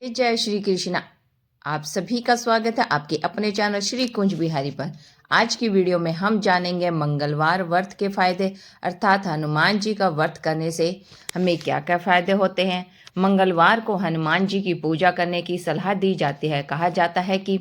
जय श्री कृष्णा। आप सभी का स्वागत है आपके अपने चैनल श्री कुंज बिहारी पर। आज की वीडियो में हम जानेंगे मंगलवार व्रत के फायदे, अर्थात हनुमान जी का व्रत करने से हमें क्या क्या फायदे होते हैं। मंगलवार को हनुमान जी की पूजा करने की सलाह दी जाती है। कहा जाता है कि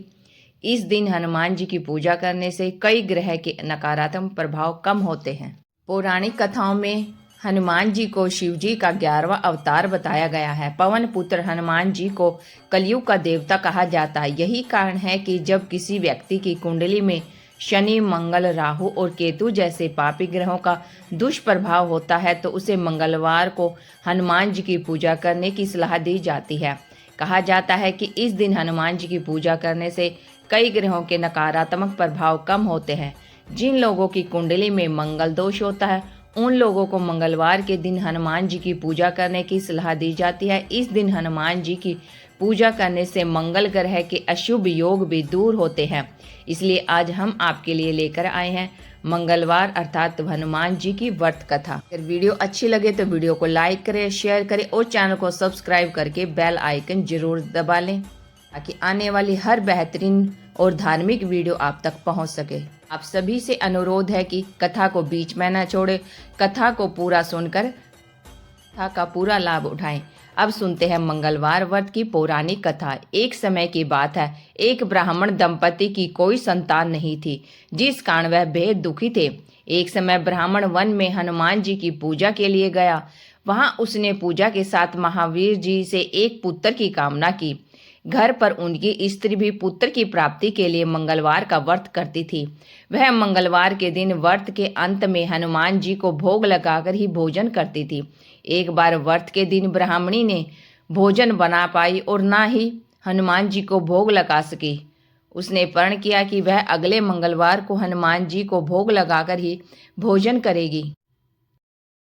इस दिन हनुमान जी की पूजा करने से कई ग्रह के नकारात्मक प्रभाव कम होते हैं। पौराणिक कथाओं में हनुमान जी को शिव जी का 11वां अवतार बताया गया है। पवन पुत्र हनुमान जी को कलयुग का देवता कहा जाता है। यही कारण है कि जब किसी व्यक्ति की कुंडली में शनि, मंगल, राहु और केतु जैसे पापी ग्रहों का दुष्प्रभाव होता है तो उसे मंगलवार को हनुमान जी की पूजा करने की सलाह दी जाती है। कहा जाता है कि इस दिन हनुमान जी की पूजा करने से कई ग्रहों के नकारात्मक प्रभाव कम होते हैं। जिन लोगों की कुंडली में मंगल दोष होता है उन लोगों को मंगलवार के दिन हनुमान जी की पूजा करने की सलाह दी जाती है। इस दिन हनुमान जी की पूजा करने से मंगल ग्रह के अशुभ योग भी दूर होते हैं। इसलिए आज हम आपके लिए लेकर आए हैं मंगलवार अर्थात हनुमान जी की व्रत कथा। अगर वीडियो अच्छी लगे तो वीडियो को लाइक करें, शेयर करें और चैनल को सब्सक्राइब करके बेल आइकन जरूर दबा लें ताकि आने वाली हर बेहतरीन और धार्मिक वीडियो आप तक पहुंच सके। आप सभी से अनुरोध है कि कथा को बीच में न छोड़े, कथा को पूरा सुनकर कथा का पूरा लाभ उठाएं। अब सुनते हैं मंगलवार व्रत की पौराणिक कथा। एक समय की बात है, एक ब्राह्मण दंपति की कोई संतान नहीं थी, जिस कारण वह बेहद दुखी थे। एक समय ब्राह्मण वन में हनुमान जी की पूजा के लिए गया। वहां उसने पूजा के साथ महावीर जी से एक पुत्र की कामना की। घर पर उनकी स्त्री भी पुत्र की प्राप्ति के लिए मंगलवार का व्रत करती थी। वह मंगलवार के दिन व्रत के अंत में हनुमान जी को भोग लगाकर ही भोजन करती थी। एक बार व्रत के दिन ब्राह्मणी ने भोजन बना पाई और ना ही हनुमान जी को भोग लगा सकी। उसने प्रण किया कि वह अगले मंगलवार को हनुमान जी को भोग लगाकर ही भोजन करेगी।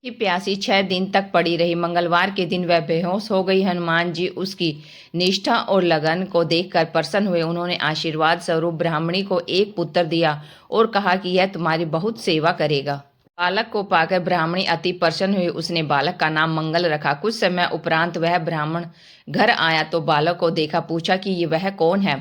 की प्यासी 6 दिन तक पड़ी रही। मंगलवार के दिन वह बेहोश हो गई। हनुमान जी उसकी निष्ठा और लगन को देखकर प्रसन्न हुए। उन्होंने आशीर्वाद स्वरूप ब्राह्मणी को एक पुत्र दिया और कहा कि यह तुम्हारी बहुत सेवा करेगा। बालक को पाकर ब्राह्मणी अति प्रसन्न हुई। उसने बालक का नाम मंगल रखा। कुछ समय उपरांत वह ब्राह्मण घर आया तो बालक को देखा, पूछा कि ये वह कौन है।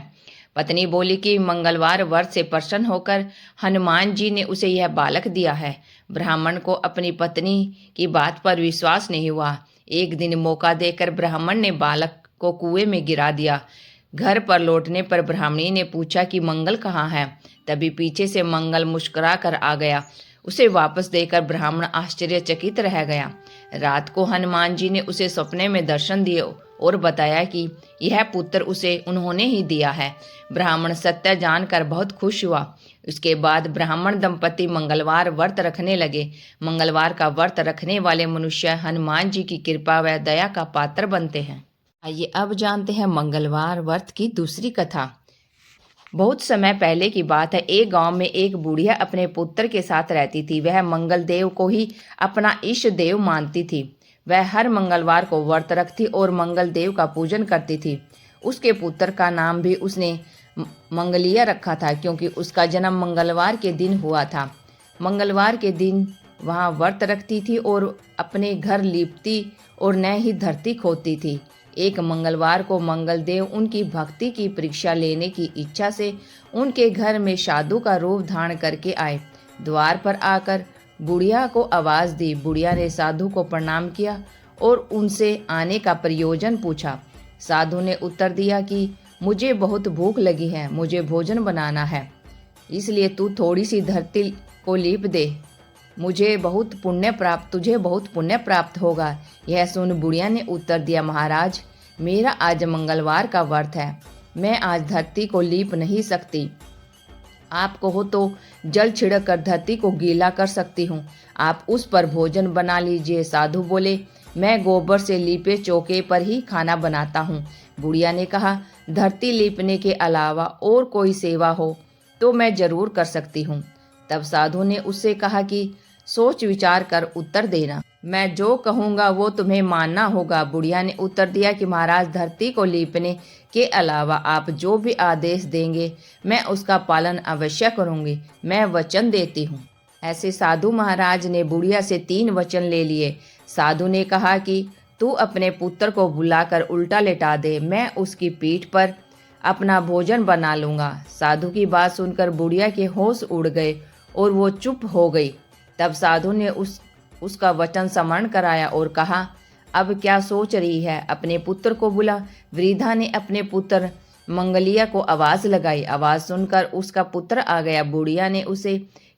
पत्नी बोली कि मंगलवार व्रत से प्रसन्न होकर हनुमान जी ने उसे यह बालक दिया है। ब्राह्मण को अपनी पत्नी की बात पर विश्वास नहीं हुआ। एक दिन मौका देकर ब्राह्मण ने बालक को कुएं में गिरा दिया। घर पर लौटने पर ब्राह्मणी ने पूछा कि मंगल कहाँ है। तभी पीछे से मंगल मुस्कुरा कर आ गया। उसे वापस देकर ब्राह्मण आश्चर्यचकित रह गया। रात को हनुमान जी ने उसे सपने में दर्शन दिए और बताया कि यह पुत्र उसे उन्होंने ही दिया है। ब्राह्मण सत्य जानकर बहुत खुश हुआ। उसके बाद ब्राह्मण दंपति मंगलवार व्रत रखने लगे। मंगलवार का व्रत रखने वाले मनुष्य हनुमान जी की कृपा व दया का पात्र बनते हैं। आइए अब जानते हैं मंगलवार व्रत की दूसरी कथा। बहुत समय पहले की बात है, एक गांव में एक बुढ़िया अपने पुत्र के साथ रहती थी। वह मंगल देव को ही अपना इष्ट देव मानती थी। वह हर मंगलवार को व्रत रखती और मंगल देव का पूजन करती थी। उसके पुत्र का नाम भी उसने मंगलिया रखा था, क्योंकि उसका जन्म मंगलवार के दिन हुआ था। मंगलवार के दिन वह व्रत रखती थी और अपने घर लीपती और न ही धरती खोदती थी। एक मंगलवार को मंगलदेव उनकी भक्ति की परीक्षा लेने की इच्छा से उनके घर में साधु का रूप धारण करके आए। द्वार पर आकर बुढ़िया को आवाज़ दी। बुढ़िया ने साधु को प्रणाम किया और उनसे आने का प्रयोजन पूछा। साधु ने उत्तर दिया कि मुझे बहुत भूख लगी है, मुझे भोजन बनाना है, इसलिए तू थोड़ी सी धरती को लीप दे, तुझे बहुत पुण्य प्राप्त होगा। यह सुन बुढ़िया ने उत्तर दिया, महाराज, मेरा आज मंगलवार का व्रत है, मैं आज धरती को लीप नहीं सकती। आप कहो तो जल छिड़क कर धरती को गीला कर सकती हूँ, आप उस पर भोजन बना लीजिए। साधु बोले, मैं गोबर से लीपे चौके पर ही खाना बनाता हूँ। बुढ़िया ने कहा, धरती लीपने के अलावा और कोई सेवा हो तो मैं जरूर कर सकती हूँ। तब साधु ने उससे कहा कि सोच विचार कर उत्तर देना, मैं जो कहूँगा वो तुम्हें मानना होगा। बुढ़िया ने उत्तर दिया कि महाराज, धरती को लीपने के अलावा आप जो भी आदेश देंगे मैं उसका पालन अवश्य करूँगी, मैं वचन देती हूँ। ऐसे साधु महाराज ने बुढ़िया से 3 वचन ले लिए। साधु ने कहा कि तू अपने पुत्र को बुलाकर उल्टा लेटा दे, मैं उसकी पीठ पर अपना भोजन बना लूँगा। साधु की बात सुनकर बुढ़िया के होश उड़ गए और वो चुप हो गई। तब साधु ने उसका वचन स्मरण कराया और कहा, अब क्या सोच रही है, अपने पुत्र को बुला। वृद्धा ने अपने पुत्र मंगलिया को आवाज़ लगाई। आवाज़ सुनकर उसका पुत्र आ गया। बुढ़िया ने उसे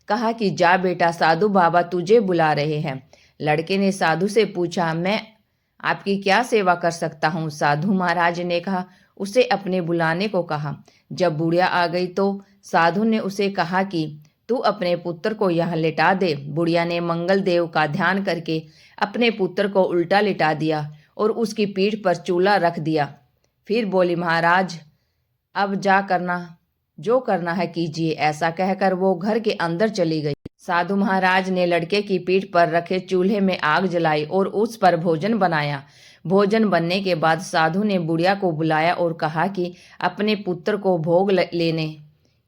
कहा कि जा बेटा, साधु बाबा तुझे बुला रहे हैं। लड़के ने साधु से पूछा, मैं आपकी क्या सेवा कर सकता हूँ? साधु महाराज ने कहा, उसे अपने बुलाने को कहा। जब बुढ़िया आ गई तो साधु ने उसे कहा कि तू अपने पुत्र को यहाँ लिटा दे। बुढ़िया ने मंगल देव का ध्यान करके अपने पुत्र को उल्टा लिटा दिया और उसकी पीठ पर चूल्हा रख दिया। फिर बोली, महाराज अब जो करना है कीजिए। ऐसा कहकर वो घर के अंदर चली गई। साधु महाराज ने लड़के की पीठ पर रखे चूल्हे में आग जलाई और उस पर भोजन बनाया। भोजन बनने के बाद साधु ने बुढ़िया को बुलाया और कहा कि अपने पुत्र को भोग लेने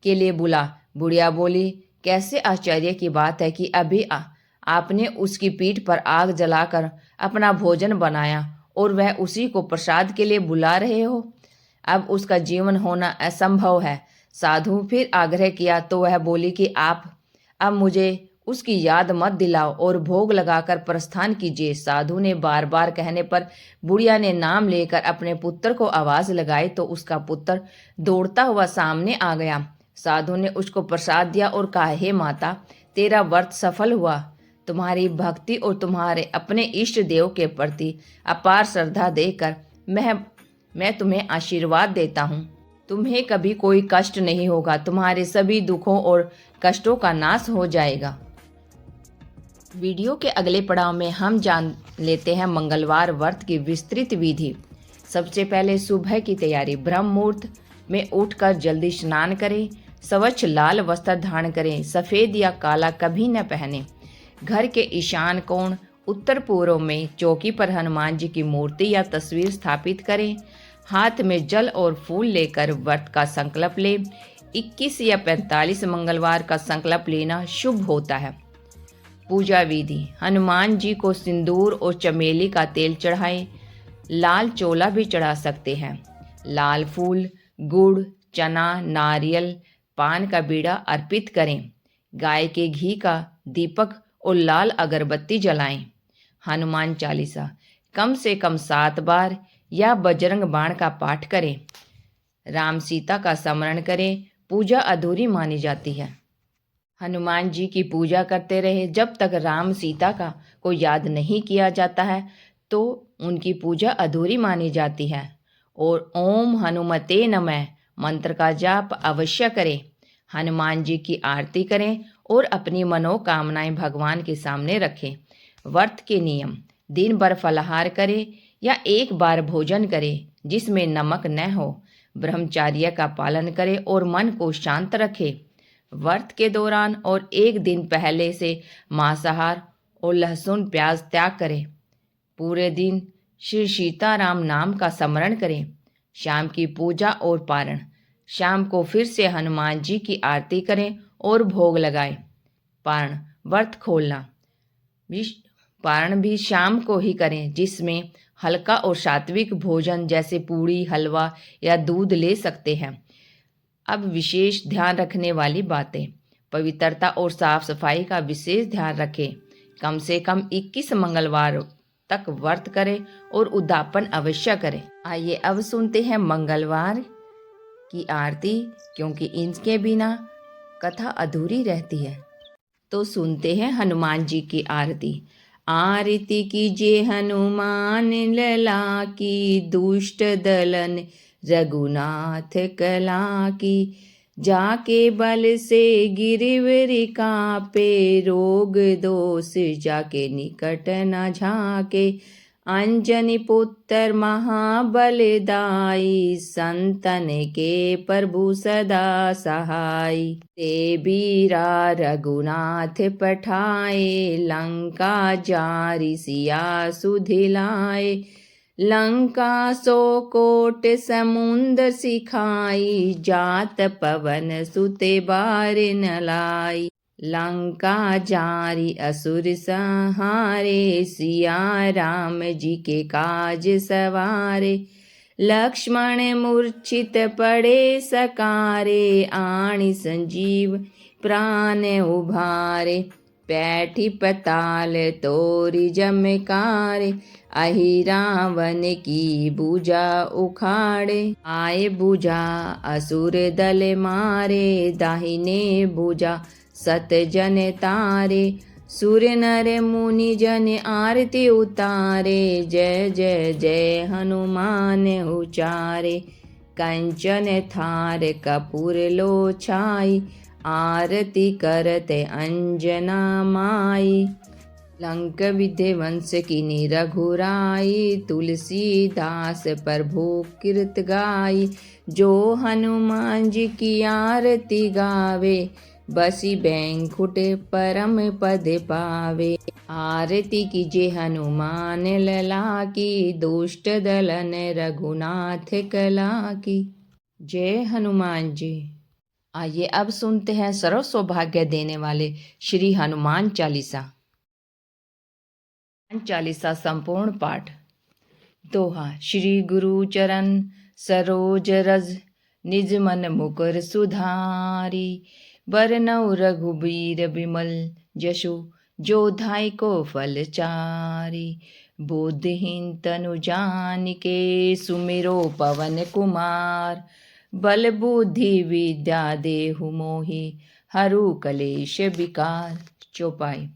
के लिए बुला। बुढ़िया बोली, कैसे आश्चर्य की बात है कि अभी आपने उसकी पीठ पर आग जलाकर अपना भोजन बनाया और वह उसी को प्रसाद के लिए बुला रहे हो। अब उसका जीवन होना असंभव है। साधु फिर आग्रह किया तो वह बोली कि आप अब मुझे उसकी याद मत दिलाओ और भोग लगाकर प्रस्थान कीजिए। साधु ने बार बार कहने पर बुढ़िया ने नाम लेकर अपने पुत्र को आवाज़ लगाई तो उसका पुत्र दौड़ता हुआ सामने आ गया। साधु ने उसको प्रसाद दिया और कहा, हे माता, तेरा व्रत सफल हुआ। तुम्हारी भक्ति और तुम्हारे अपने इष्ट देव के प्रति अपार श्रद्धा देकर मैं तुम्हें आशीर्वाद देता हूँ। तुम्हें कभी कोई कष्ट नहीं होगा। तुम्हारे सभी दुखों और कष्टों का नाश हो जाएगा। वीडियो के अगले पड़ाव में हम जान लेते हैं मंगलवार व्रत की विस्तृत विधि। सबसे पहले सुबह की तैयारी। ब्रह्म मुहूर्त में उठकर जल्दी स्नान करें। स्वच्छ लाल वस्त्र धारण करें। सफ़ेद या काला कभी न पहने। घर के ईशान कोण उत्तर पूर्व में चौकी पर हनुमान जी की मूर्ति या तस्वीर स्थापित करें। हाथ में जल और फूल लेकर व्रत का संकल्प लें। 21 या 45 मंगलवार का संकल्प लेना शुभ होता है। पूजा विधि। हनुमान जी को सिंदूर और चमेली का तेल चढ़ाएं। लाल चोला भी चढ़ा सकते हैं। लाल फूल, गुड़, चना, नारियल, पान का बीड़ा अर्पित करें। गाय के घी का दीपक और लाल अगरबत्ती जलाएं। हनुमान चालीसा कम से कम 7 बार या बजरंग बाण का पाठ करें। राम सीता का स्मरण करें। पूजा अधूरी मानी जाती है। हनुमान जी की पूजा करते रहे। जब तक राम सीता को याद नहीं किया जाता है तो उनकी पूजा अधूरी मानी जाती है। और ओम हनुमते नमः मंत्र का जाप अवश्य करें। हनुमान जी की आरती करें और अपनी मनोकामनाएं भगवान के सामने रखें। व्रत के नियम। दिन भर फलाहार करें या एक बार भोजन करें जिसमें नमक न हो। ब्रह्मचर्य का पालन करें और मन को शांत रखें। व्रत के दौरान और एक दिन पहले से मांसाहार और लहसुन प्याज त्याग करें। पूरे दिन श्री सीताराम नाम का स्मरण करें। शाम की पूजा और पारण। शाम को फिर से हनुमान जी की आरती करें और भोग लगाएं। पारण व्रत खोलना। पारण भी शाम को ही करें जिसमें हल्का और सात्विक भोजन जैसे पूड़ी, हलवा या दूध ले सकते हैं। अब विशेष ध्यान रखने वाली बातें। पवित्रता और साफ सफाई का विशेष ध्यान रखें। कम से कम 21 मंगलवार तक व्रत करें और उद्यापन अवश्य करें। आइए अब सुनते हैं मंगलवार की आरती, क्योंकि इनके बिना कथा अधूरी रहती है। तो सुनते हैं हनुमान जी की आरती। आरती कीजिए हनुमान लला की, दुष्ट दलन रघुनाथ कला की। जाके बल से गिरवर कापे, रोग दोष जाके निकट न झाके। अंजनी पुत्र महाबलदाई, संतन के प्रभु सदा सहाय। ते बीरा रघुनाथ पठाए, लंका जारि सिया सुधिलाए। लंका सो कोट समुंदर सिखाई, जात पवन सुते बार न लाई। लंका जारी असुर संहारे, सिया राम जी के काज सवारे। लक्ष्मण मूर्छित पड़े सकारे, आଣି संजीव प्राण उभारे। पैठी पताल तोरी जमकारे, अहि रावण की भुजा उखाड़े। आए भुजा असुर दल मारे, दाहिने भुजा सत जन तारे। सूर्य नर मुनि जन आरती उतारे, जय जय जय हनुमान उचारे। कंचन थार कपूर लो छाई, आरती करते अंजना माई। लंक विध्वंस कीनी रघुराई, तुलसीदास प्रभु कीरत गाई। जो हनुमान जी की आरती गावे, बसी बैंकुट परम पद पावे। आरती कीजे हनुमान लला की, दुष्ट दलन रघुनाथ कला की। जय हनुमान जी। आइए अब सुनते हैं सर्व सौभाग्य देने वाले श्री हनुमान चालीसा। चालीसा संपूर्ण पाठ। दोहा। श्री गुरु चरण सरोज रज, निज मन मुकुर सुधारी। बरनउँ रघुबीर बिमल जसु, जो दायको फल चारि। बुद्धिहीन तनु जानिके, सुमिरो पवन कुमार। बल बुद्धि विद्या देहु मोहि, हरु कलेश विकार। चौपाई।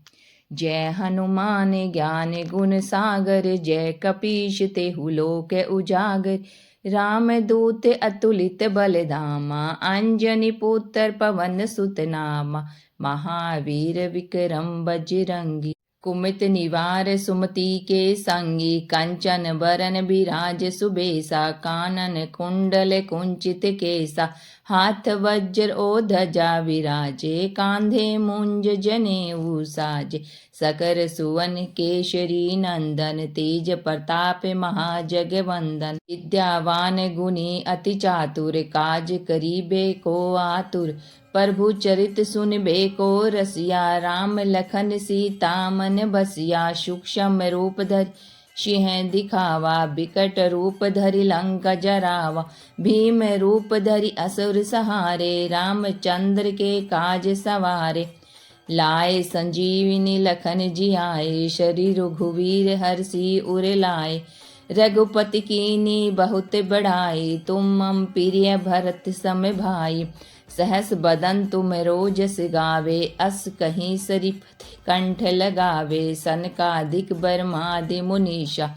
जय हनुमान ज्ञान गुण सागर, जय कपीश तेहु लोक उजागर। रामदूत अतुलित बल धामा, अंजनी पुत्र पवन सुत नामा। महावीर विक्रम बजरंगी, कुमित निवार सुमति के संगी। कंचन बरन बिराज सुबेसा, कानन कुंडल कुंचित केसा। हाथ वज्र ओ ध्वजा विराजे, कांधे मुंज जनेऊ साजे। सकल सुवन केशरी नंदन, तेज प्रताप महाजगवंदन। विद्यावान गुणी अति चातुर, काज करिबे को आतुर। प्रभु चरित सुनबे को रसिया, राम लखन सीता मन बसिया। सूक्ष्म रूप धरि सिंह दिखावा, बिकट रूप धरि लंका जरावा। भीम रूप धरि असुर सहारे, रामचंद्र के काज सवारे। लाए संजीवनी लखन जियाए, शरीर रघुवीर हर्षि उर लाए। रघुपति कीनी बहुत बड़ाई, तुम मम प्रिय भरत सम भाई। सहस बदन तुम रोजस गावे, अस कहीं सरिपति कंठ लगावे। सनकादिक ब्रह्मादि मुनीषा,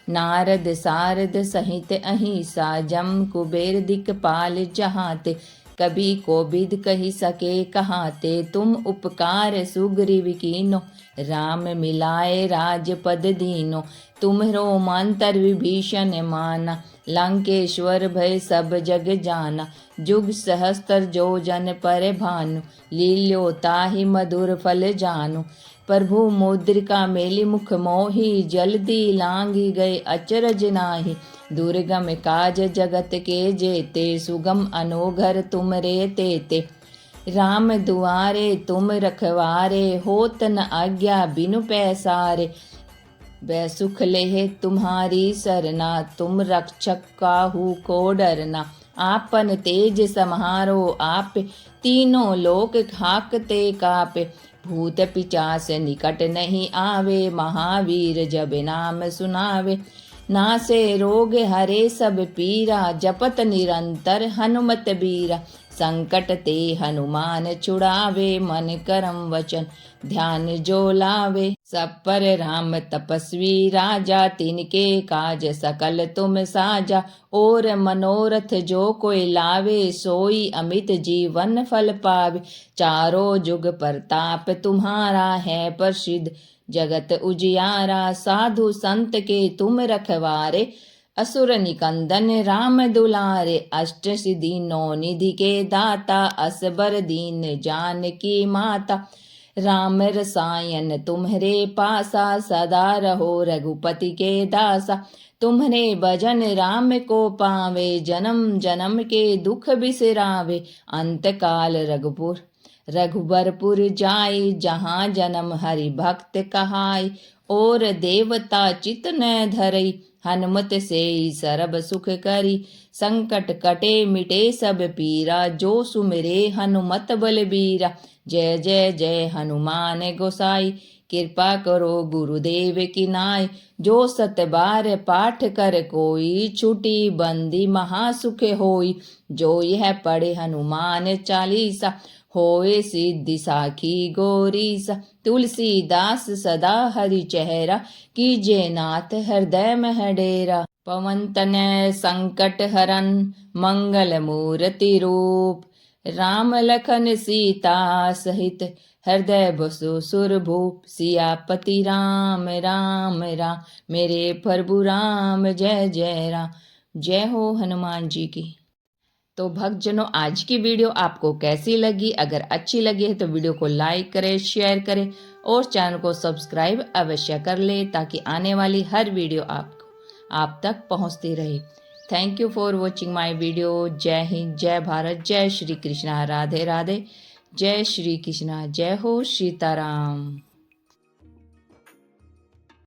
नारद सारद सहित अहिंसा। जम कुबेर दिक्पाल जहाते, कभी कोबिद कही सके कहाते। तुम उपकार सुग्रीव कीनो, राम मिलाए राजपद दीनो। तुम्हरो मंत्र विभीषण माना, लंकेश्वर भय सब जग जाना। जुग सहस्त्र जो जन पर भानु, लील्यो ताहि मधुर फल जानु। प्रभु मुद्रिका मेली मुख मोही, जल्दी लांगी गए अचरज नाही। दुर्गम काज जगत के जेते, सुगम अनोघर तुम रे तेते। राम दुआरे तुम रखवारे, होत न आज्ञा बिनु पैसारे। वै सुख लेह तुम्हारी सरना, तुम रक्षक काहू को डरना। आपन तेज समारो आप, तीनों लोक हाकते कापे। भूत पिचास निकट नहीं आवे, महावीर जब नाम सुनावे। नासे रोग हरे सब पीरा, जपत निरंतर हनुमत बीरा। संकट ते हनुमान छुड़ावे, मन करम वचन ध्यान जो लावे। सब पर राम तपस्वी राजा, तिनके काज सकल तुम साजा। और मनोरथ जो कोई लावे, सोई अमित जीवन फल पावे। चारों जुग प्रताप तुम्हारा है प्रसिद्ध, जगत उजियारा। साधु संत के तुम रखवारे, असुर निकंदन राम दुलारे। अष्ट सिद्धि नौ निधि के दाता, असबर दीन जानकी माता। राम रसायन तुम्हरे पासा, सदा रहो रघुपति के दासा। तुम्हरे भजन राम को पावे, जन्म जन्म के दुख बिसरावे। अंत काल रघुपुर रघुबरपुर जाई जहाँ जन्म हरि भक्त कहाई। और देवता चित न धरई हनुमत से सरब सुख करी। संकट कटे मिटे सब पीरा जो सुमिरे हनुमत बलबीरा। जय जय जय हनुमान गोसाई कृपा करो गुरुदेव की नाय। जो सत बार पाठ कर कोई छुटी बंदी महासुख होई। जो यह पढ़े हनुमान चालीसा होए सिद्धि साखी गौरीसा। तुलसीदास सदा हरि चेहरा कीजे नाथ हृदय मह डेरा। पवन तनय संकट हरन मंगल मूर्ति रूप। राम लखन सीता सहित हृदय बसो सुरभूप। सियापति राम राम राम मेरे प्रभु राम जय जय राम। जय हो हनुमान जी की। तो भक्तजनों, आज की वीडियो आपको कैसी लगी? अगर अच्छी लगी है तो वीडियो को लाइक करें, शेयर करें और चैनल को सब्सक्राइब अवश्य कर ले ताकि आने वाली हर वीडियो आप तक पहुंचती रहे। Thank you for watching my video. जय हिंद, जय भारत, जय श्री कृष्णा, राधे राधे, जय श्री कृष्णा, जय हो सीताराम।